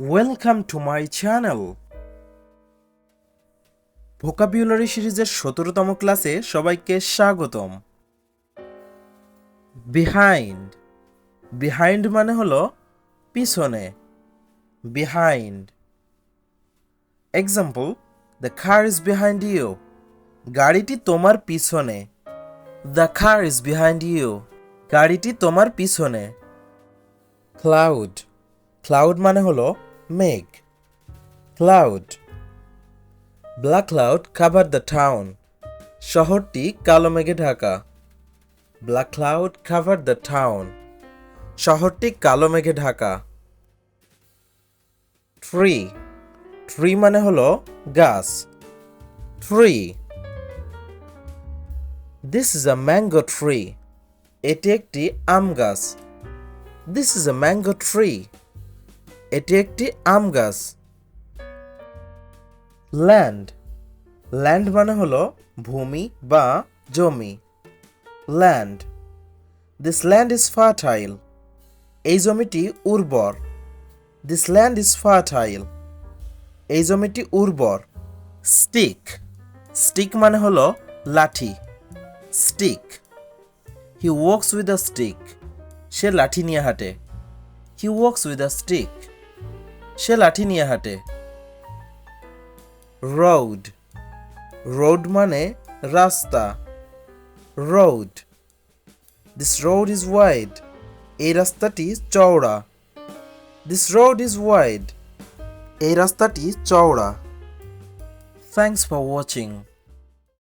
Welcome to my channel. Vocabulary সিরিজের ১৭তম ক্লাসে সবাইকে স্বাগতম। বিহাইন্ড, বিহাইন্ড মানে হলো পিছনে, behind. Example, the car is behind you, গাড়িটি তোমার পিছনে। The car is behind you, গাড়িটি তোমার পিছনে। ক্লাউড, ক্লাউড মানে হলো মেঘ, cloud. Black cloud cover the town, শহরটি কালো মেঘে ঢাকা। Black cloud cover the town, শহরটি কালো মেঘে ঢাকা। ট্রি, ট্রি মানে হলো গাছ, tree. This is a mango tree, এটি একটি আম গাছ। This is a mango tree, এটি একটি আম গাছ। ল্যান্ড, ল্যান্ড মানে হলো ভূমি বা জমি, land. This land is fertile, এই জমিটি উর্বর। দিস ল্যান্ড ইজ ফার্টাইল, এই জমিটি উর্বর। স্টিক, স্টিক মানে হলো লাঠি, stick. He walks with a stick, সে লাঠি নিয়ে হাঁটে। He walks with a stick, সে লাঠি নিয়ে হাঁটে। রোড, রোড মানে রাস্তা, road. This road is wide, এই রাস্তাটি চওড়া। দিস রোড ইজ ওয়াইড, এই রাস্তাটি চওড়া। Thanks for watching.